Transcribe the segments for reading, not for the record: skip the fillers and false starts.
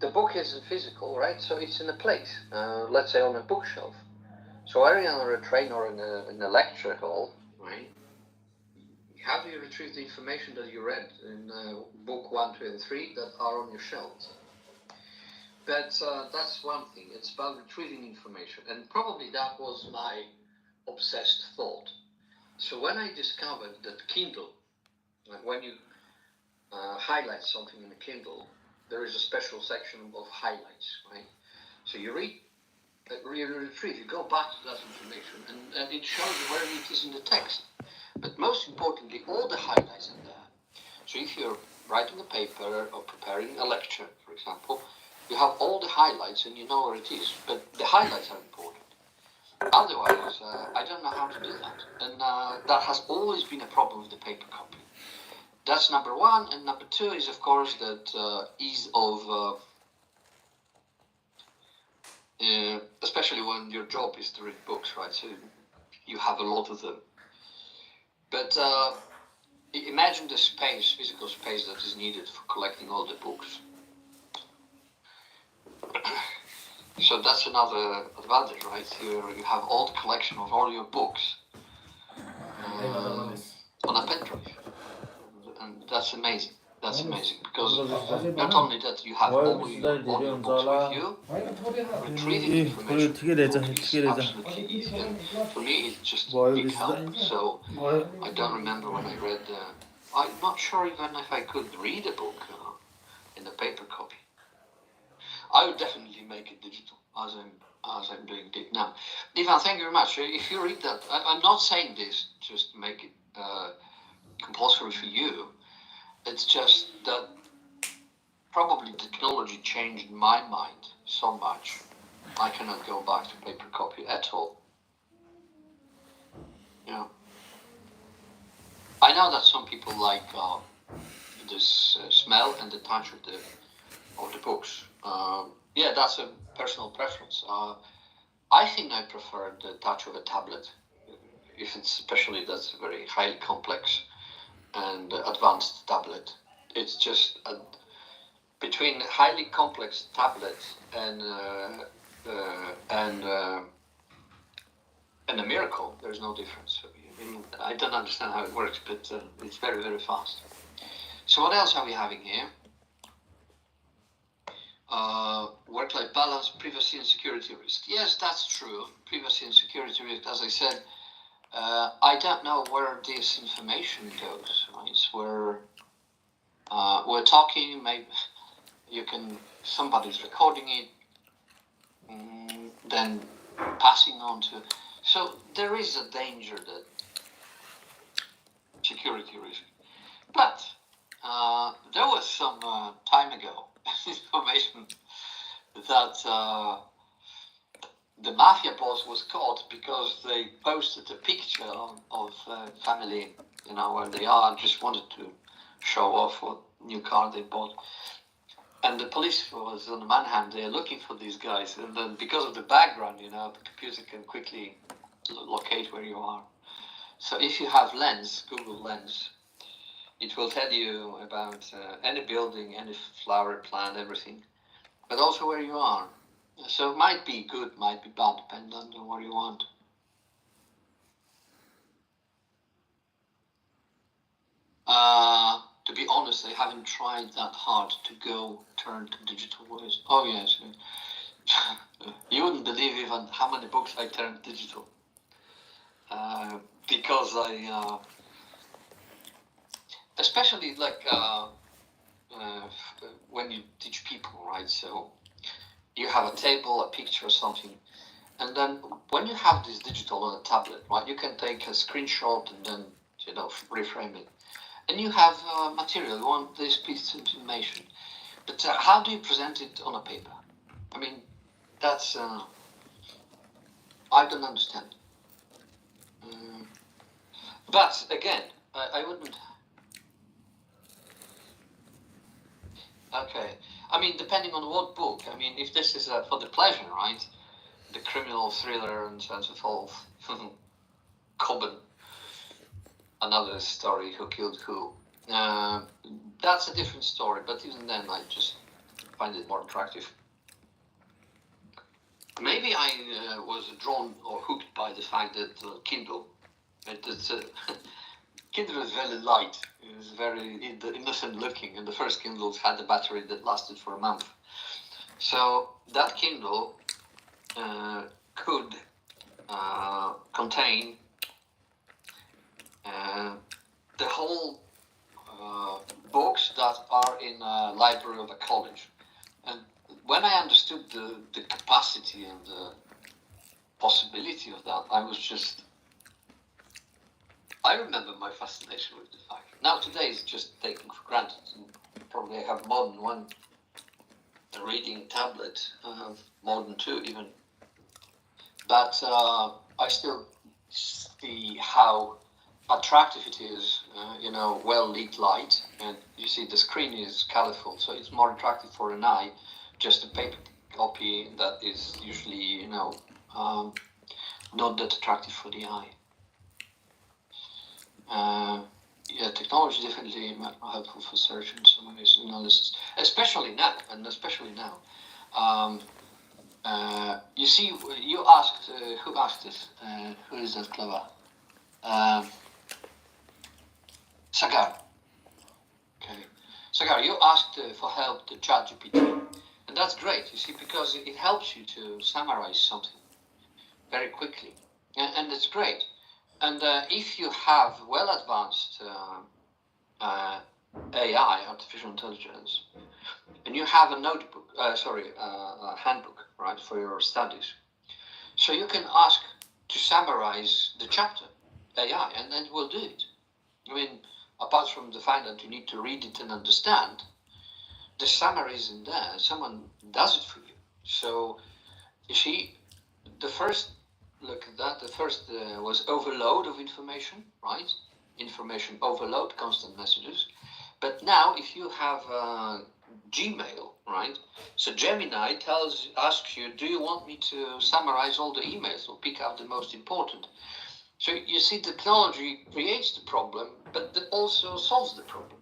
the book isn't physical, right? So it's in a place, let's say on a bookshelf. So are you on a train or in a lecture hall, right? How do you retrieve the information that you read in book 1, 2, and 3 that are on your shelves? But that's one thing. It's about retrieving information, and probably that was my obsessed thought. So when I discovered that Kindle, like when you highlight something in a Kindle, there is a special section of highlights, right? So you read, you retrieve, you go back to that information, and it shows you where it is in the text. But most importantly, all the highlights in there. So if you're writing a paper or preparing a lecture, for example, you have all the highlights and you know where it is. But the highlights are important. Otherwise, I don't know how to do that. And that has always been a problem with the paper copy. That's number one. And number two is, of course, that ease of, especially when your job is to read books, right? So you have a lot of them. But imagine the space, physical space that is needed for collecting all the books. So that's another advantage, right? Here you have all the collection of all your books on a pen drive. And that's amazing. That's amazing because not only that you have all your books with you, retrieving information is absolutely easy. And for me, it's just a big help. So I don't remember when I read. I'm not sure even if I could read a book in a paper copy. I would definitely make it digital as I'm doing it now. Ivan, thank you very much. If you read that, I'm not saying this just to make it compulsory for you. It's just that probably technology changed my mind so much. I cannot go back to paper copy at all. Yeah. I know that some people like this smell and the touch of the books. Yeah, that's a personal preference. I think I prefer the touch of a tablet, if it's especially that's a very highly complex and advanced tablet. It's just between highly complex tablets and a miracle. There's no difference. I mean, I don't understand how it works, but it's very, very fast. So what else are we having here? Work-life balance, privacy and security risk. Yes, that's true. Privacy and security risk, as I said, I don't know where this information goes. Right? It's where we're talking, maybe somebody's recording it, then passing on to. So there is a danger that security risk. But there was some time ago information that the mafia boss was caught because they posted a picture of family, where they are, just wanted to show off what new car they bought. And the police was on the manhunt. They're looking for these guys, and then because of the background, the computer can quickly locate where you are. So if you have Lens, Google Lens, it will tell you about any building, any flower plant, everything, but also where you are. So it might be good, might be bad, depending on what you want. To be honest, I haven't tried that hard to turn to digital voice. Oh yes, you wouldn't believe even how many books I turned digital. Because I, especially like when you teach people, right? So you have a table, a picture, or something, and then when you have this digital on a tablet, right, you can take a screenshot and then reframe it, and you have material. You want this piece of information, but how do you present it on a paper? I mean, that's I don't understand. But again, I wouldn't. Okay, I mean, depending on what book. I mean, if this is for the pleasure, right? The criminal thriller and so on so forth. Coben, another story, who killed who. That's a different story. But even then, I find it more attractive. Maybe I was drawn or hooked by the fact that Kindle, Kindle is very light. It was very innocent looking, and the first Kindles had a battery that lasted for a month. So that Kindle could contain the whole books that are in a library of a college. And when I understood the capacity and the possibility of that, I remember my fascination with the fact. Now today it's just taken for granted. Probably I have more than one reading tablet, more than two even. But I still see how attractive it is, well lit light, and you see the screen is colorful, so it's more attractive for an eye. Just a paper copy that is usually, not that attractive for the eye. Technology is definitely helpful for search and some ways analysis, especially now. You see, you asked, who asked this? Who is that clever? Sagar. Okay. Sagar, you asked for help to ChatGPT. And that's great, you see, because it helps you to summarize something very quickly. And it's great. And if you have well-advanced AI, artificial intelligence, and you have a notebook, a handbook, right, for your studies, so you can ask to summarize the chapter, AI, and it will do it. I mean, apart from the fact that you need to read it and understand, the summary is in there. Someone does it for you. So, you see, the first look at that. The first was overload of information, right? Information overload, constant messages. But now, if you have Gmail, right? So Gemini asks you, do you want me to summarize all the emails or pick out the most important? So you see, technology creates the problem, but it also solves the problem.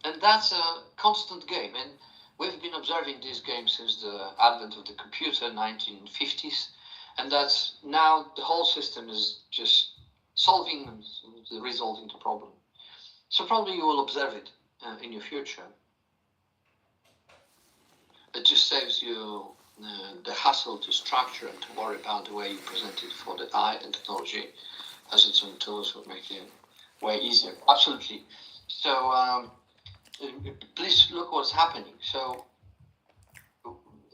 And that's a constant game. And we've been observing this game since the advent of the computer, 1950s. And that's now the whole system is just solving and resolving the problem. So probably you will observe it in your future. It just saves you the hassle to structure and to worry about the way you present it for the eye, and technology has its own tools will make it way easier. Absolutely. So please look what's happening. So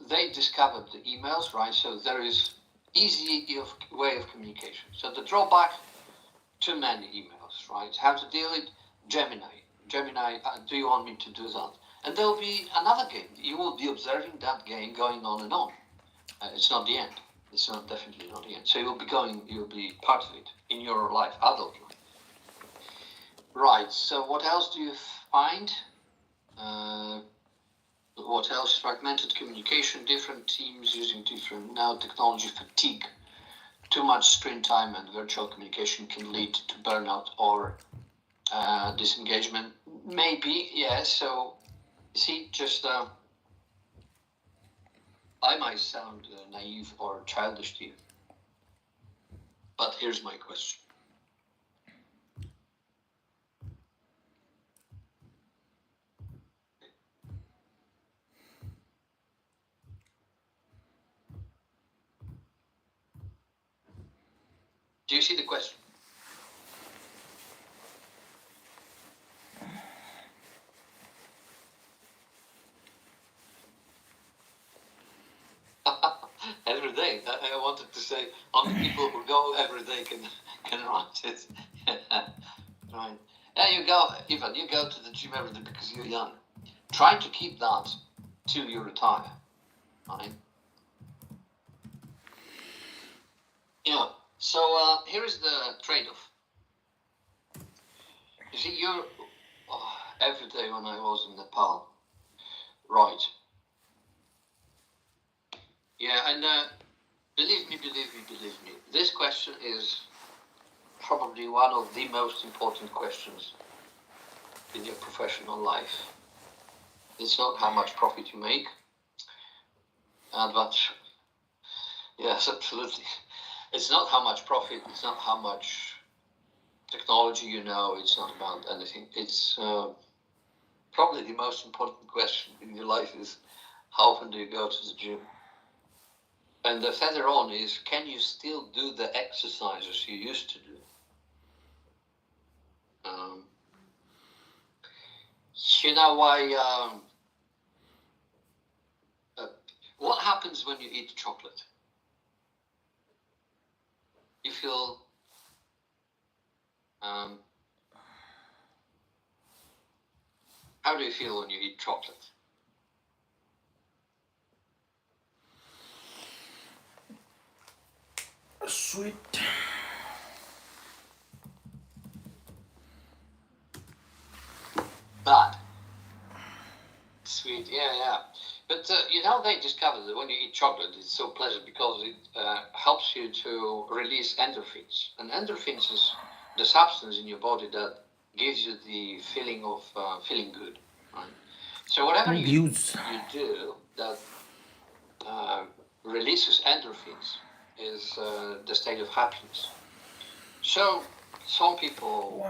they discovered the emails, right? So there is easy way of communication. So the drawback, too many emails, right? How to deal with Gemini. Gemini, do you want me to do that? And there will be another game. You will be observing that game going on and on. It's not the end. It's definitely not the end. So you'll be part of it in your life, adult life. Right, so what else do you find? What else? Fragmented communication, different teams using different, now technology fatigue. Too much screen time and virtual communication can lead to burnout or disengagement. Maybe, yes. So, see, just I might sound naive or childish to you, but here's my question. Do you see the question? Every day. I wanted to say only people who go every day can write it. Right. Yeah, you go to the gym every day because you're young. Try to keep that till you retire. Right? Yeah. So here is the trade-off. You see, every day when I was in Nepal, right? Yeah, and believe me, this question is probably one of the most important questions in your professional life. It's not how much profit you make, advantage. Yes, absolutely. It's not how much profit, it's not how much technology you know, it's not about anything. It's probably the most important question in your life is, how often do you go to the gym? And the further on is, can you still do the exercises you used to do? You know why? What happens when you eat chocolate? You feel how do you feel when you eat chocolate? Sweet. Bad. Sweet, yeah. But you know, they discovered that when you eat chocolate, it's so pleasant because it helps you to release endorphins. And endorphins is the substance in your body that gives you the feeling of feeling good, right? So whatever you do that releases endorphins is the state of happiness. So some people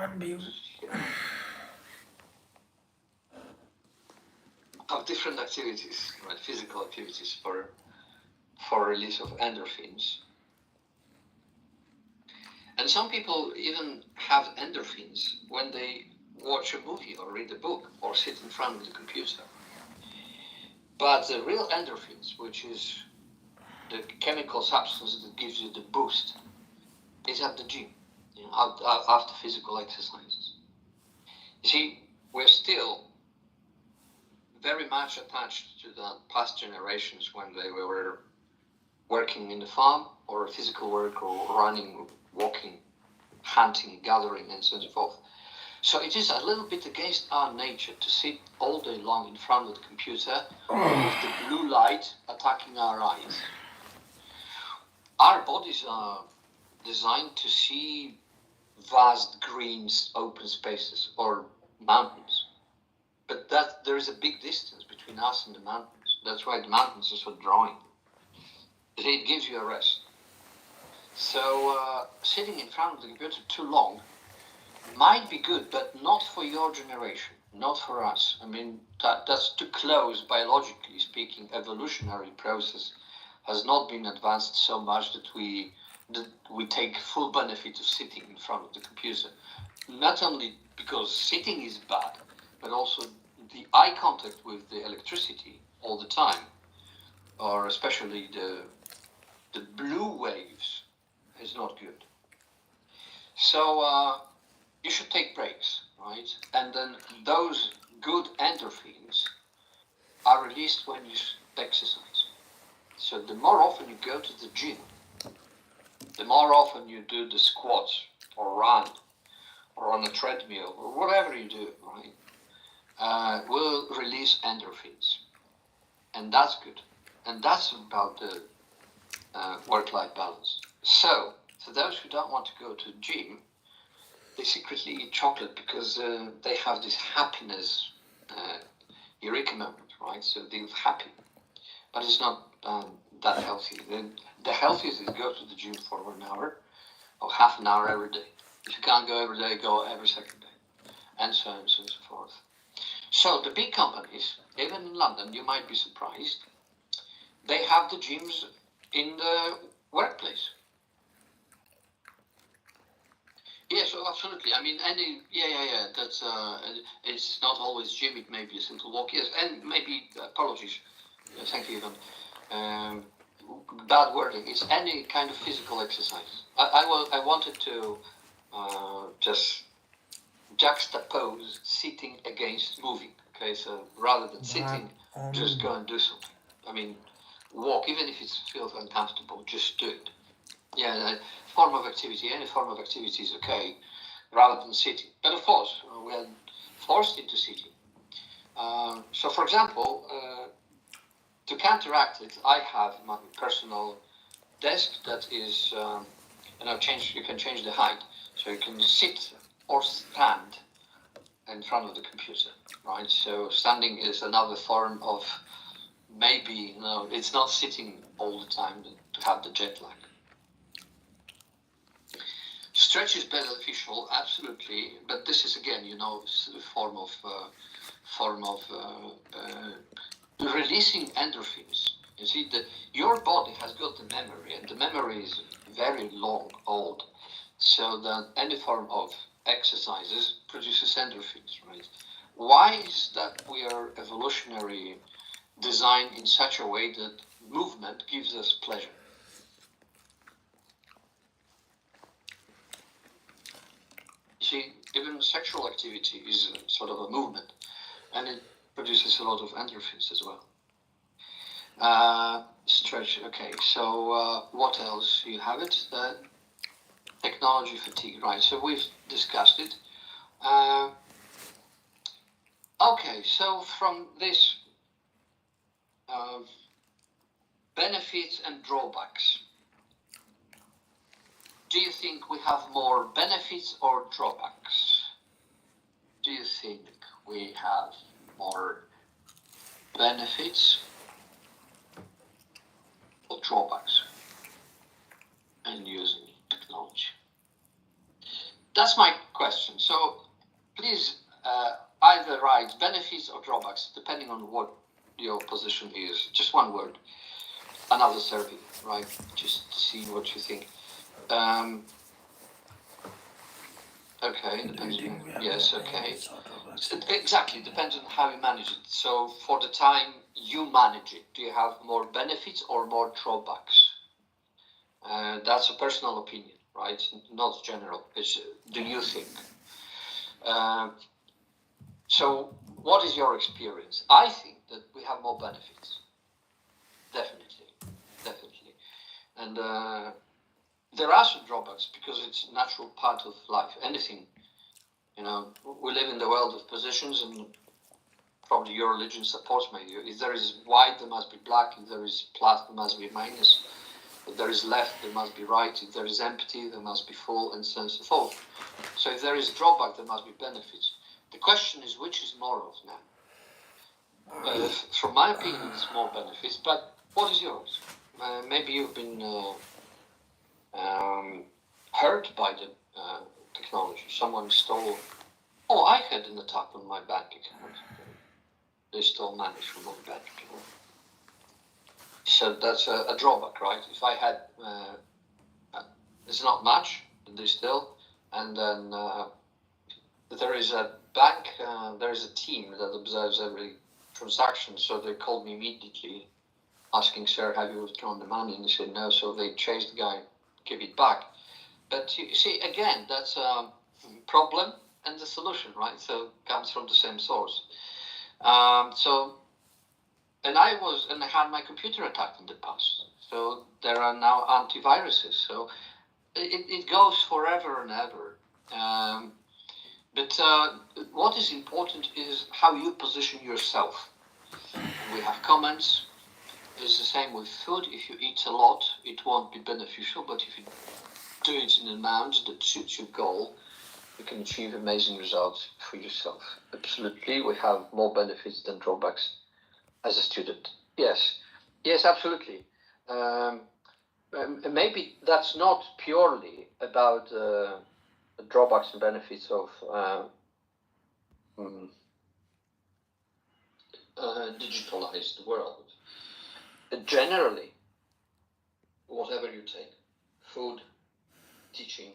have different activities, right? Physical activities for release of endorphins. And some people even have endorphins when they watch a movie or read a book or sit in front of the computer. But the real endorphins, which is the chemical substance that gives you the boost, is at the gym, after physical exercises. You see, we're still very much attached to the past generations when they were working in the farm or physical work or running, walking, hunting, gathering, and so forth. So it is a little bit against our nature to sit all day long in front of the computer with the blue light attacking our eyes. Our bodies are designed to see vast green open spaces or mountains. But there is a big distance between us and the mountains. That's why the mountains are so drawing. It gives you a rest. So sitting in front of the computer too long might be good, but not for your generation, not for us. I mean, that's too close, biologically speaking. Evolutionary process has not been advanced so much that we take full benefit of sitting in front of the computer. Not only because sitting is bad, but also the eye contact with the electricity all the time, or especially the blue waves, is not good. So you should take breaks, right? And then those good endorphins are released when you exercise. So the more often you go to the gym, the more often you do the squats or run or on a treadmill or whatever you do, right, will release endorphins. And that's good. And that's about the work-life balance. So for those who don't want to go to the gym, they secretly eat chocolate because they have this happiness eureka moment, right? So they're happy. But it's not that healthy. The healthiest is go to the gym for 1 hour or half an hour every day. If you can't go every day, go every second day. And so on and so forth. So the big companies, even in London, you might be surprised, they have the gyms in the workplace. Yes, absolutely. I mean, that's it's not always gym. It may be a simple walk. Yes, and maybe apologies. Thank you, Ivan. Bad wording. It's any kind of physical exercise. I wanted to just juxtapose sitting against moving. Okay, so rather than sitting, just go and do something. I mean, walk, even if it feels uncomfortable, just do it. Yeah, form of activity, any form of activity is okay, rather than sitting. But of course, we're forced into sitting. So, for example, to counteract it, I have my personal desk that is, you can change the height. So you can sit or stand in front of the computer, right? So standing is another form of maybe it's not sitting all the time to have the jet lag. Stretch is beneficial, absolutely, but this is again, a form of releasing endorphins. You see, your body has got the memory, and the memory is very old, so that any form of exercises produces endorphins, right? Why is that we are evolutionary designed in such a way that movement gives us pleasure? See, even sexual activity is sort of a movement, and it produces a lot of endorphins as well. Stretch, okay, so what else? You have it, technology fatigue, right? So we've discussed it. Okay, so from this benefits and drawbacks, do you think we have more benefits or drawbacks? Do you think we have more benefits or drawbacks in using technology? That's my question. So please either write benefits or drawbacks, depending on what your position is. Just one word. Another survey, right? Just to see what you think. Okay, depending. Yes, okay. Exactly, depends on how you manage it. So for the time you manage it, do you have more benefits or more drawbacks? That's a personal opinion, right? Not general. It's do you think? So what is your experience? I think that we have more benefits. Definitely. And there are some drawbacks because it's a natural part of life. Anything, we live in the world of positions, and probably your religion supports me. If there is white, there must be black. If there is plus, there must be minus. If there is left, there must be right. If there is empty, there must be full, and so on and so forth. So if there is drawback, there must be benefits. The question is, which is more of now? From my opinion, it's more benefits, but what is yours? Maybe you've been hurt by the technology. Someone stole. Oh, I had an attack on my bank account. They stole money from my bank account. So that's a drawback, right? If I had, it's not much, they still, and then there is a bank, there is a team that observes every transaction. So they called me immediately, asking, "Sir, have you withdrawn the money?" And they said no. So they chased the guy, give it back. But you see, again, that's a problem and the solution, right? So it comes from the same source. And I had my computer attacked in the past. So there are now antiviruses. So it goes forever and ever. But what is important is how you position yourself. We have comments. It's the same with food. If you eat a lot, it won't be beneficial. But if you do it in an amount that suits your goal, you can achieve amazing results for yourself. Absolutely, we have more benefits than drawbacks as a student. Yes, absolutely. Maybe that's not purely about the drawbacks and benefits of digitalized world. Generally, whatever you take, food, teaching,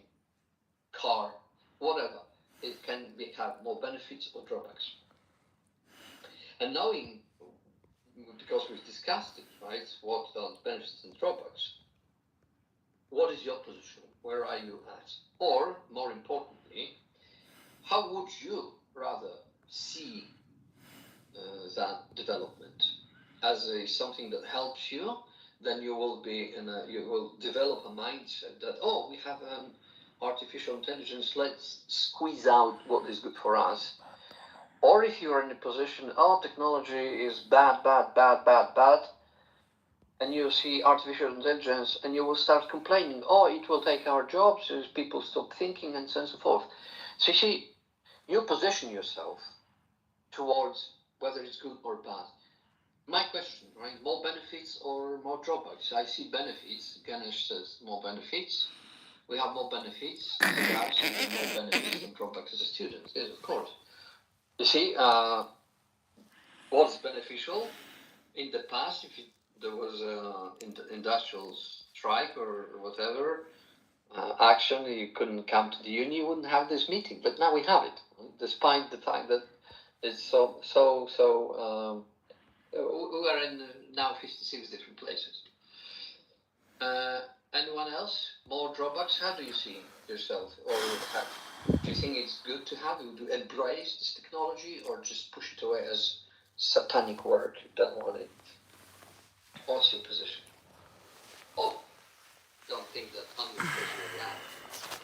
car, whatever, it can have more benefits or drawbacks. And knowing, because we've discussed it, right, what are the benefits and drawbacks, what is your position? Where are you at? Or, more importantly, how would you rather see that development? As something that helps you, then you will develop a mindset that, we have artificial intelligence, let's squeeze out what is good for us. Or if you're in a position, technology is bad, and you see artificial intelligence and you will start complaining, it will take our jobs as people stop thinking and so on and so forth. So you see, you position yourself towards whether it's good or bad. My question, right? More benefits or more drawbacks? I see benefits. Ganesh says more benefits. We have more benefits. Cigars have more benefits than drawbacks as a student. Yes, of course. You see, what's beneficial in the past, if there was an industrial strike or whatever, action, you couldn't come to the uni, you wouldn't have this meeting. But now we have it, despite the fact that it's we are in now 56 different places. Anyone else? More drawbacks? How do you see yourself? Or do you think it's good to have? Do you embrace this technology or just push it away as satanic work? You don't want it. What's your position? Oh, don't think that I'm going to push you around.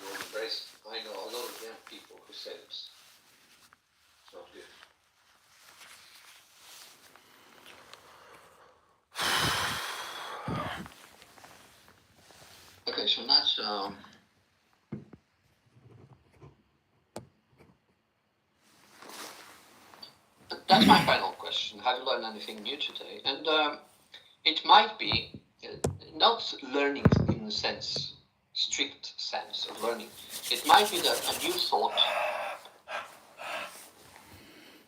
You embrace. I know a lot of young people who say this. It's not good. Okay, so that's my final question. Have you learned anything new today? And it might be not learning in the strict sense of learning. It might be that a new thought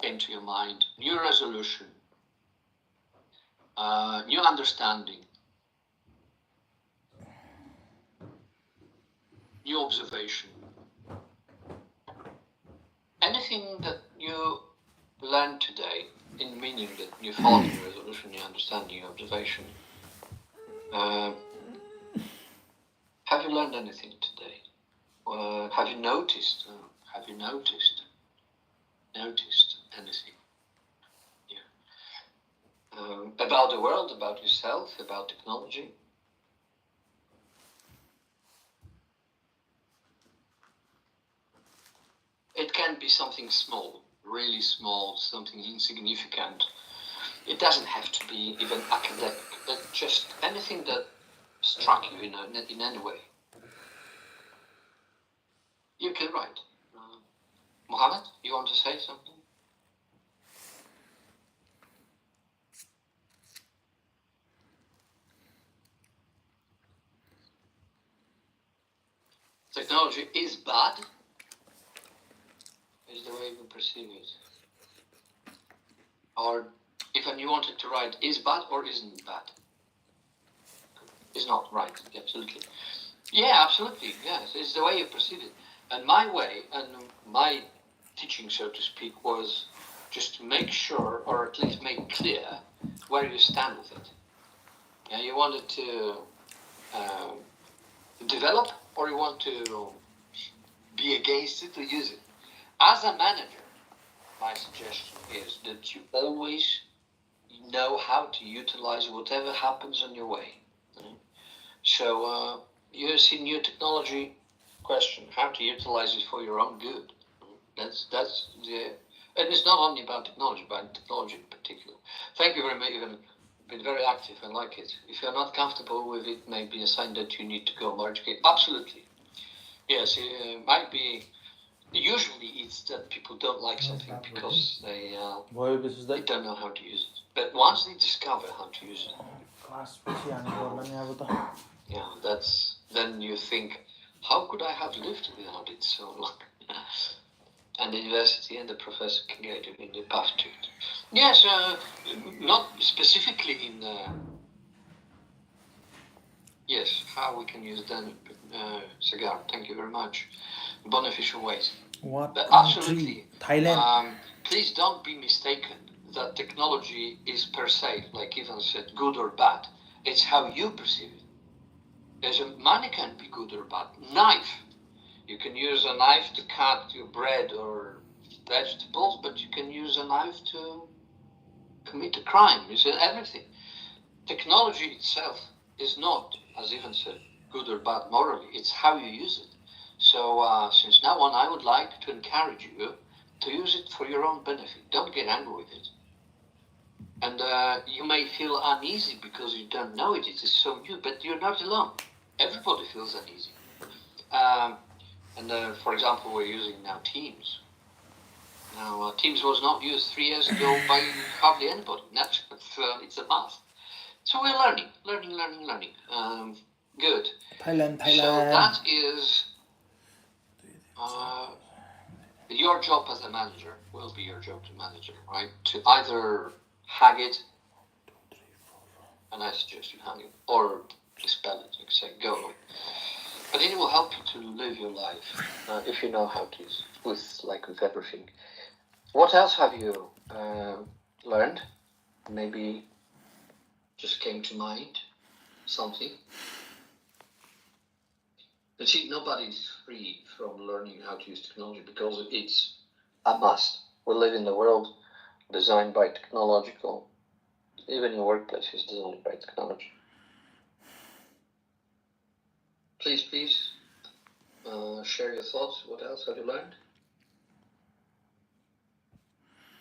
came to your mind, new resolution, new understanding, new observation. Anything that you learned today, in meaning that you followed your resolution, your understanding, your observation, have you learned anything today? Have you noticed? Noticed anything? Yeah. About the world, about yourself, about technology? It can be something small, really small, something insignificant. It doesn't have to be even academic, but just anything that struck you in any way. You can write. Mohammed, you want to say something? Technology is bad, is the way we perceive it. Or if you wanted to write is bad or isn't bad. Is not right, absolutely. Yeah, absolutely, yes. It's the way you perceive it. And my way, and my teaching, so to speak, was just to make sure, or at least make clear, where you stand with it. Yeah, you wanted to develop, or you want to be against it, to use it. As a manager, my suggestion is that you always know how to utilize whatever happens on your way. So you see new technology, question, how to utilize it for your own good. That's the, and it's not only about technology, but technology in particular. Thank you very much. You've been very active. I like it. If you're not comfortable with it, maybe a sign that you need to go more educated. Absolutely. Yes, it might be. Usually it's that people don't like something because they don't know how to use it. But once they discover how to use it, yeah, that's, then you think, how could I have lived without it so long? And the university and the professor can get you in the path to it. Yes, not specifically in, yes, how we can use the cigar. Thank you very much. Beneficial ways. What But country? absolutely. Thailand. Please don't be mistaken that technology is per se, like Ivan said, good or bad. It's how you perceive it. Money can be good or bad. Knife. You can use a knife to cut your bread or vegetables, but you can use a knife to commit a crime. You see, everything. Technology itself is not, as Ivan said, good or bad morally. It's how you use it. So since now on, I would like to encourage you to use it for your own benefit. Don't get angry with it. And you may feel uneasy because you don't know it. It is so new, but you're not alone. Everybody feels uneasy. For example, we're using now Teams. Now, Teams was not used 3 years ago by hardly anybody. It's a must. So we're learning. Good. So that is your job as a manager. Will be your job to manager, right? To either hang it, and I suggest you hang it, or dispel it. You can say go. But it will help you to live your life if you know how to use with everything. What else have you learned? Maybe just came to mind something. But see, nobody's free from learning how to use technology because it's a must. We live in a world designed by technological. Even your workplace is designed by technology. Please, share your thoughts. What else have you learned?